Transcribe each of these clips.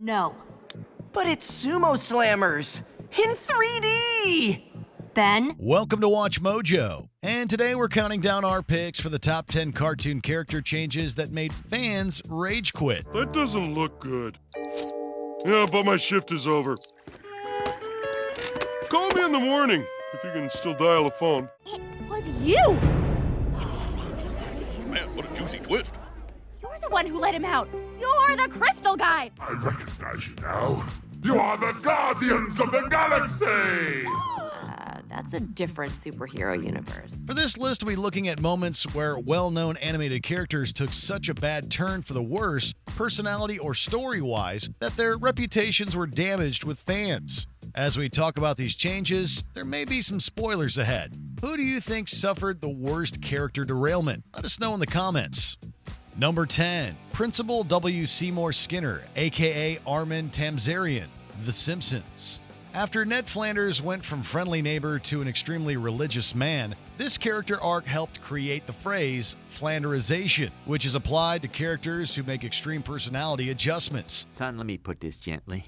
No. But it's Sumo Slammers in 3D! Ben? Welcome to Watch Mojo, and today we're counting down our picks for the top 10 cartoon character changes that made fans rage quit. That doesn't look good. Yeah, but my shift is over. Call me in the morning, if you can still dial a phone. It was you! Man, what a juicy twist. You're the one who let him out. You're the crystal guy. I recognize you now. You are the Guardians of the Galaxy! That's a different superhero universe. For this list, we'll be looking at moments where well-known animated characters took such a bad turn for the worse, personality or story-wise, that their reputations were damaged with fans. As we talk about these changes, there may be some spoilers ahead. Who do you think suffered the worst character derailment? Let us know in the comments. Number 10, Principal W. Seymour Skinner, aka Armin Tamzarian, The Simpsons. After Ned Flanders went from friendly neighbor to an extremely religious man, this character arc helped create the phrase Flanderization, which is applied to characters who make extreme personality adjustments. Son, let me put this gently.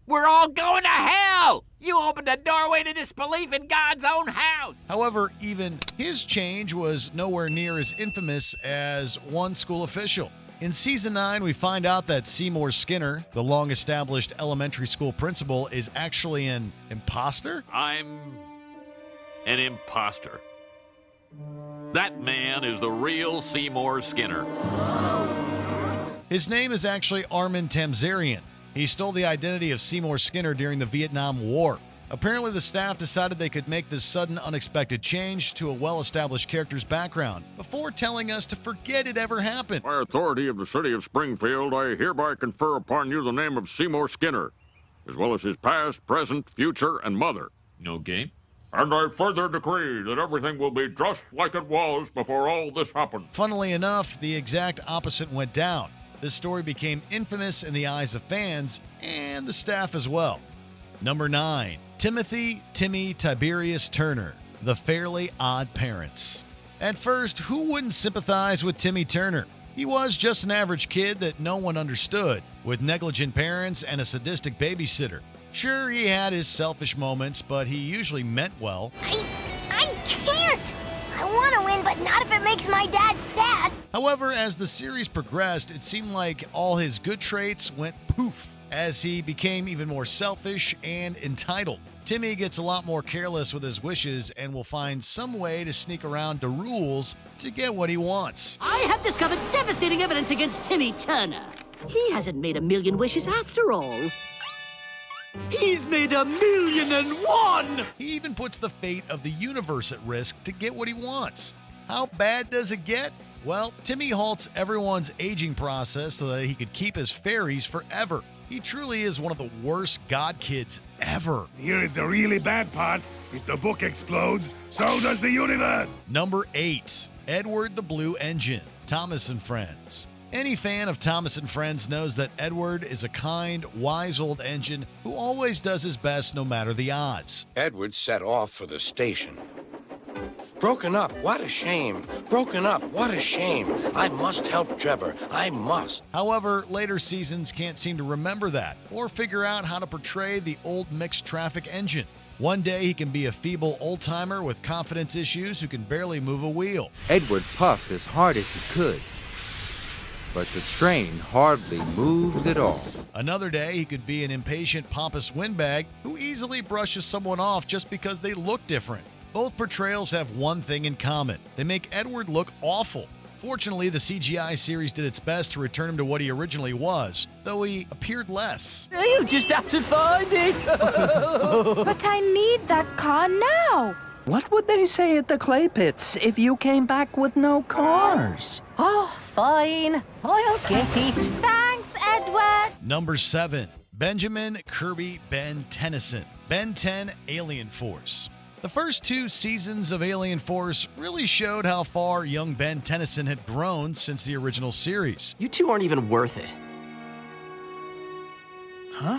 We're all going to hell! You opened the doorway to disbelief in God's own house! However, even his change was nowhere near as infamous as one school official. In Season 9, we find out that Seymour Skinner, the long-established elementary school principal, is actually an imposter? I'm an imposter. That man is the real Seymour Skinner. His name is actually Armin Tamzarian. He stole the identity of Seymour Skinner during the Vietnam War. Apparently, the staff decided they could make this sudden, unexpected change to a well-established character's background before telling us to forget it ever happened. By authority of the city of Springfield, I hereby confer upon you the name of Seymour Skinner, as well as his past, present, future, and mother. No game? And I further decree that everything will be just like it was before all this happened. Funnily enough, the exact opposite went down. This story became infamous in the eyes of fans and the staff as well. Number 9. Timmy Tiberius Turner, The Fairly Odd Parents. At first, who wouldn't sympathize with Timmy Turner? He was just an average kid that no one understood, with negligent parents and a sadistic babysitter. Sure, he had his selfish moments, but he usually meant well. I can't! I want to win, but not if it makes my dad sad. However, as the series progressed, it seemed like all his good traits went poof as he became even more selfish and entitled. Timmy gets a lot more careless with his wishes and will find some way to sneak around the rules to get what he wants. I have discovered devastating evidence against Timmy Turner. He hasn't made 1,000,000 wishes after all. He's made 1,000,001! He even puts the fate of the universe at risk to get what he wants. How bad does it get? Well, Timmy halts everyone's aging process so that he could keep his fairies forever. He truly is one of the worst god kids ever. Here is the really bad part. If the book explodes, so does the universe. Number 8. Edward the Blue Engine, Thomas and Friends. Any fan of Thomas and Friends knows that Edward is a kind, wise old engine who always does his best no matter the odds. Edward set off for the station. Broken up, what a shame. Broken up, what a shame. I must help Trevor. I must. However, later seasons can't seem to remember that or figure out how to portray the old mixed traffic engine. One day he can be a feeble old-timer with confidence issues who can barely move a wheel. Edward puffed as hard as he could, but the train hardly moved at all. Another day he could be an impatient, pompous windbag who easily brushes someone off just because they look different. Both portrayals have one thing in common. They make Edward look awful. Fortunately, the CGI series did its best to return him to what he originally was, though he appeared less. You just have to find it! But I need that car now! What would they say at the clay pits if you came back with no cars? Oh, fine. I'll get it. Thanks, Edward! Number 7. Benjamin Kirby Ben Tennyson, Ben 10 Alien Force. The first 2 seasons of Alien Force really showed how far young Ben Tennyson had grown since the original series. You two aren't even worth it. Huh?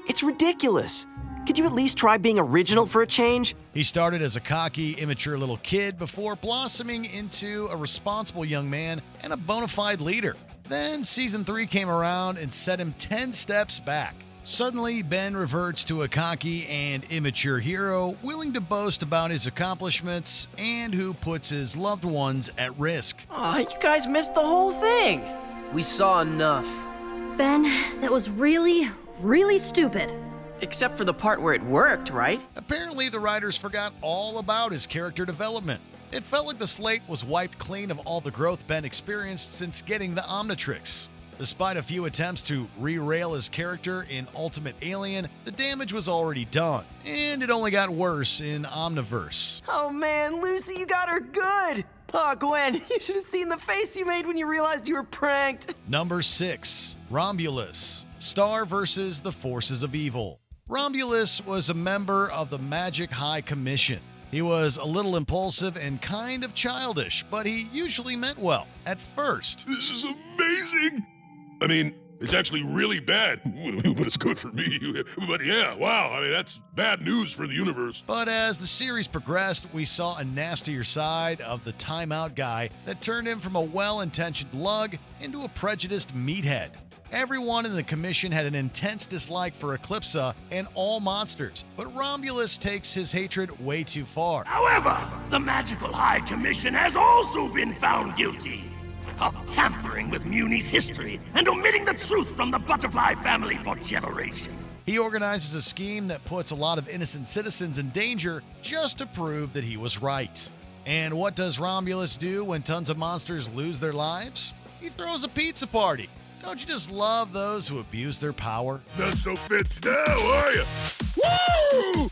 It's ridiculous. Could you at least try being original for a change? He started as a cocky, immature little kid before blossoming into a responsible young man and a bona fide leader. Then season 3 came around and set him 10 steps back. Suddenly, Ben reverts to a cocky and immature hero, willing to boast about his accomplishments and who puts his loved ones at risk. Aw, you guys missed the whole thing. We saw enough. Ben, that was really, really stupid. Except for the part where it worked, right? Apparently, the writers forgot all about his character development. It felt like the slate was wiped clean of all the growth Ben experienced since getting the Omnitrix. Despite a few attempts to re-rail his character in Ultimate Alien, the damage was already done, and it only got worse in Omniverse. Oh man, Lucy, you got her good! Oh, Gwen, you should have seen the face you made when you realized you were pranked. Number 6, Romulus, Starr versus the Forces of Evil. Romulus was a member of the Magic High Commission. He was a little impulsive and kind of childish, but he usually meant well at first. This is amazing! I mean, it's actually really bad, but it's good for me. But yeah, wow, I mean, that's bad news for the universe. But as the series progressed, we saw a nastier side of the timeout guy that turned him from a well-intentioned lug into a prejudiced meathead. Everyone in the commission had an intense dislike for Eclipsa and all monsters, but Romulus takes his hatred way too far. However, the Magical High Commission has also been found guilty of tampering with Muni's history and omitting the truth from the Butterfly family for generations. He organizes a scheme that puts a lot of innocent citizens in danger just to prove that he was right. And what does Romulus do when tons of monsters lose their lives? He throws a pizza party. Don't you just love those who abuse their power? Not so fits now, are you? Woo!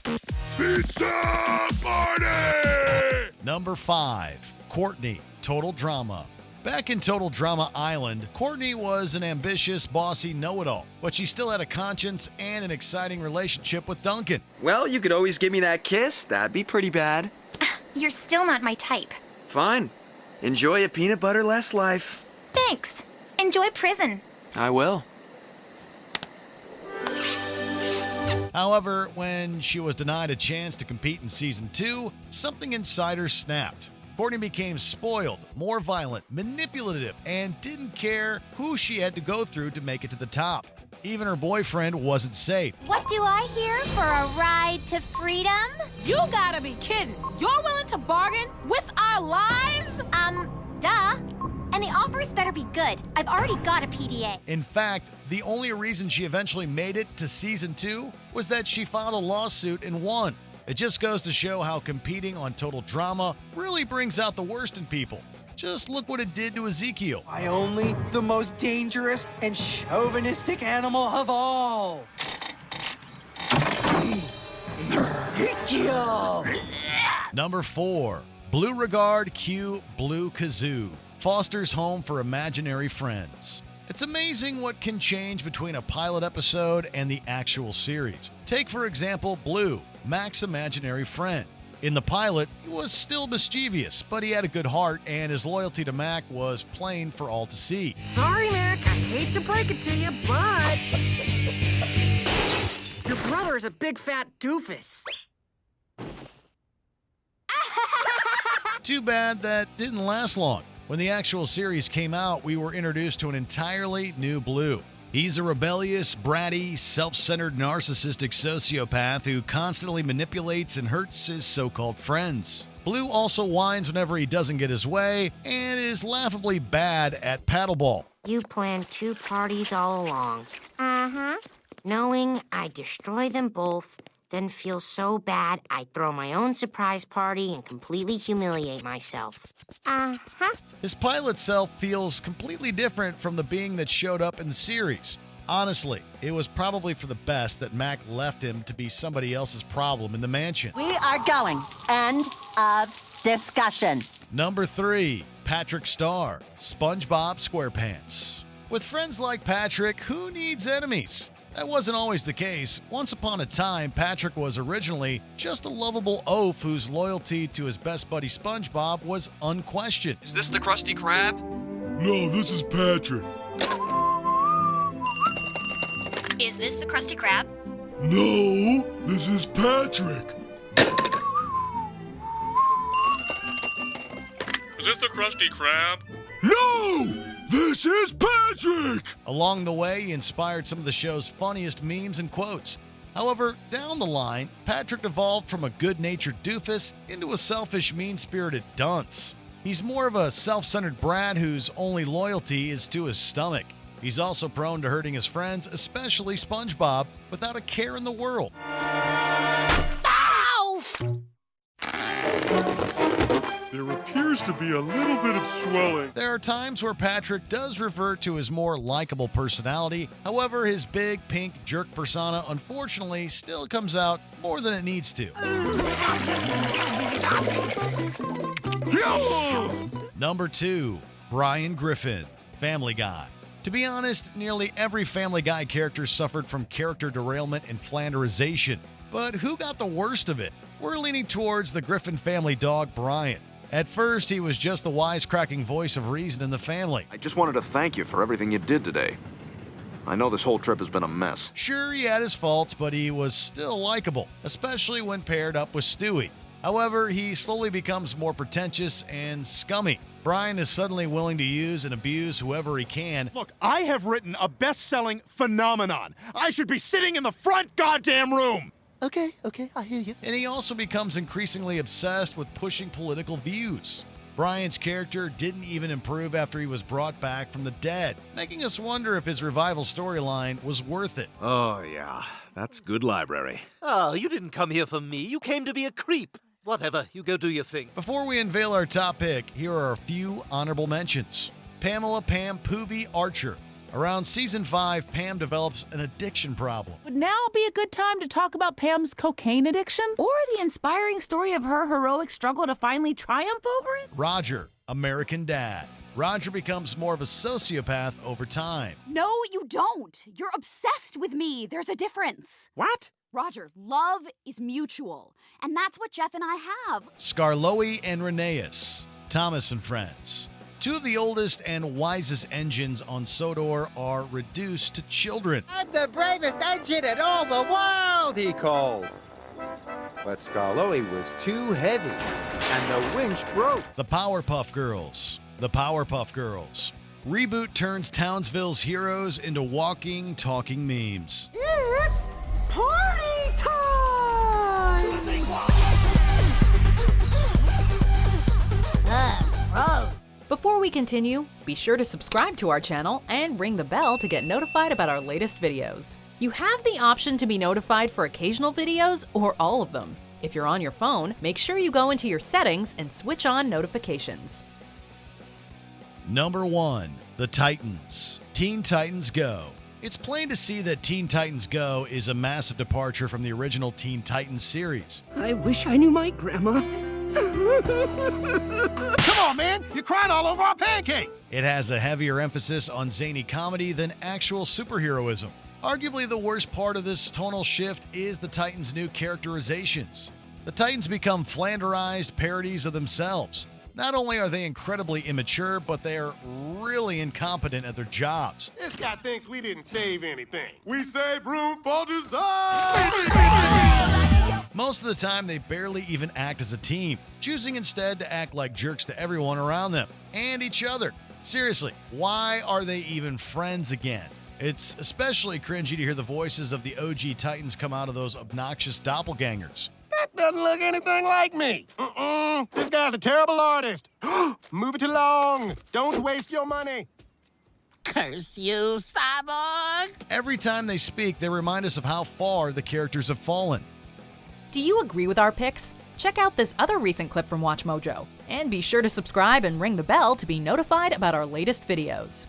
Pizza party! Number 5, Courtney, Total Drama. Back in Total Drama Island, Courtney was an ambitious, bossy know-it-all, but she still had a conscience and an exciting relationship with Duncan. Well, you could always give me that kiss. That'd be pretty bad. You're still not my type. Fine. Enjoy a peanut butter-less life. Thanks. Enjoy prison. I will. However, when she was denied a chance to compete in Season 2, something inside her snapped. Courtney became spoiled, more violent, manipulative, and didn't care who she had to go through to make it to the top. Even her boyfriend wasn't safe. What do I hear for a ride to freedom? You gotta be kidding. You're willing to bargain with our lives? Duh. And the offers better be good. I've already got a PDA. In fact, the only reason she eventually made it to Season 2 was that she filed a lawsuit and won. It just goes to show how competing on Total Drama really brings out the worst in people. Just look what it did to Ezekiel. I only the most dangerous and chauvinistic animal of all. Ezekiel! Number 4, Blue Regard Q Blue Kazoo, Foster's home for imaginary friends. It's amazing what can change between a pilot episode and the actual series. Take, for example, Blue, Mac's imaginary friend. In the pilot, he was still mischievous, but he had a good heart, and his loyalty to Mac was plain for all to see. Sorry, Mac, I hate to break it to you, but your brother is a big fat doofus. Too bad that didn't last long. When the actual series came out, we were introduced to an entirely new Blue. He's a rebellious, bratty, self-centered, narcissistic sociopath who constantly manipulates and hurts his so-called friends. Blue also whines whenever he doesn't get his way and is laughably bad at paddleball. You planned 2 parties all along. Knowing I'd destroy them both, then feel so bad I'd throw my own surprise party and completely humiliate myself. His pilot self feels completely different from the being that showed up in the series. Honestly, it was probably for the best that Mac left him to be somebody else's problem in the mansion. We are going. End of discussion. Number 3, Patrick Starr, SpongeBob SquarePants. With friends like Patrick, who needs enemies? That wasn't always the case. Once upon a time, Patrick was originally just a lovable oaf whose loyalty to his best buddy SpongeBob was unquestioned. Is this the Krusty Krab? No, this is Patrick. Is this the Krusty Krab? No, this is Patrick. Is this the Krusty Krab? No, This is Patrick! Along the way, he inspired some of the show's funniest memes and quotes. However, down the line, Patrick evolved from a good-natured doofus into a selfish, mean-spirited dunce. He's more of a self-centered brat whose only loyalty is to his stomach. He's also prone to hurting his friends, especially SpongeBob, without a care in the world. Ow! There appears to be a little bit of swelling. There are times where Patrick does revert to his more likable personality. However, his big, pink jerk persona unfortunately still comes out more than it needs to. Number 2, Brian Griffin, Family Guy. To be honest, nearly every Family Guy character suffered from character derailment and flanderization. But who got the worst of it? We're leaning towards the Griffin family dog, Brian. At first, he was just the wisecracking voice of reason in the family. I just wanted to thank you for everything you did today. I know this whole trip has been a mess. Sure, he had his faults, but he was still likable, especially when paired up with Stewie. However, he slowly becomes more pretentious and scummy. Brian is suddenly willing to use and abuse whoever he can. Look, I have written a best-selling phenomenon. I should be sitting in the front goddamn room. Okay, I hear you. And he also becomes increasingly obsessed with pushing political views. Brian's character didn't even improve after he was brought back from the dead, making us wonder if his revival storyline was worth it. Oh, yeah. That's good library. Oh, you didn't come here for me. You came to be a creep. Whatever, you go do your thing. Before we unveil our top pick, here are a few honorable mentions. Pamela Pam Poovey Archer. Around season 5, Pam develops an addiction problem. Would now be a good time to talk about Pam's cocaine addiction? Or the inspiring story of her heroic struggle to finally triumph over it? Roger, American Dad. Roger becomes more of a sociopath over time. No, you don't. You're obsessed with me. There's a difference. What? Roger, love is mutual. And that's what Jeff and I have. Skarloey and Rheneas. Thomas and Friends. Two of the oldest and wisest engines on Sodor are reduced to children. I'm the bravest engine in all the world, he called. But Skarloey was too heavy, and the winch broke. The Powerpuff Girls. The Powerpuff Girls. Reboot turns Townsville's heroes into walking, talking memes. It's party time! Bro. Before we continue, be sure to subscribe to our channel and ring the bell to get notified about our latest videos. You have the option to be notified for occasional videos or all of them. If you're on your phone, make sure you go into your settings and switch on notifications. Number 1, The Titans. Teen Titans Go. It's plain to see that Teen Titans Go is a massive departure from the original Teen Titans series. I wish I knew my grandma. Come on, man! You're crying all over our pancakes! It has a heavier emphasis on zany comedy than actual superheroism. Arguably the worst part of this tonal shift is the Titans' new characterizations. The Titans become flanderized parodies of themselves. Not only are they incredibly immature, but they are really incompetent at their jobs. This guy thinks we didn't save anything. We saved room for design! Most of the time, they barely even act as a team, choosing instead to act like jerks to everyone around them and each other. Seriously, why are they even friends again? It's especially cringy to hear the voices of the OG Titans come out of those obnoxious doppelgangers. That doesn't look anything like me. This guy's a terrible artist. Move it along. Don't waste your money. Curse you, cyborg! Every time they speak, they remind us of how far the characters have fallen. Do you agree with our picks? Check out this other recent clip from WatchMojo. And be sure to subscribe and ring the bell to be notified about our latest videos.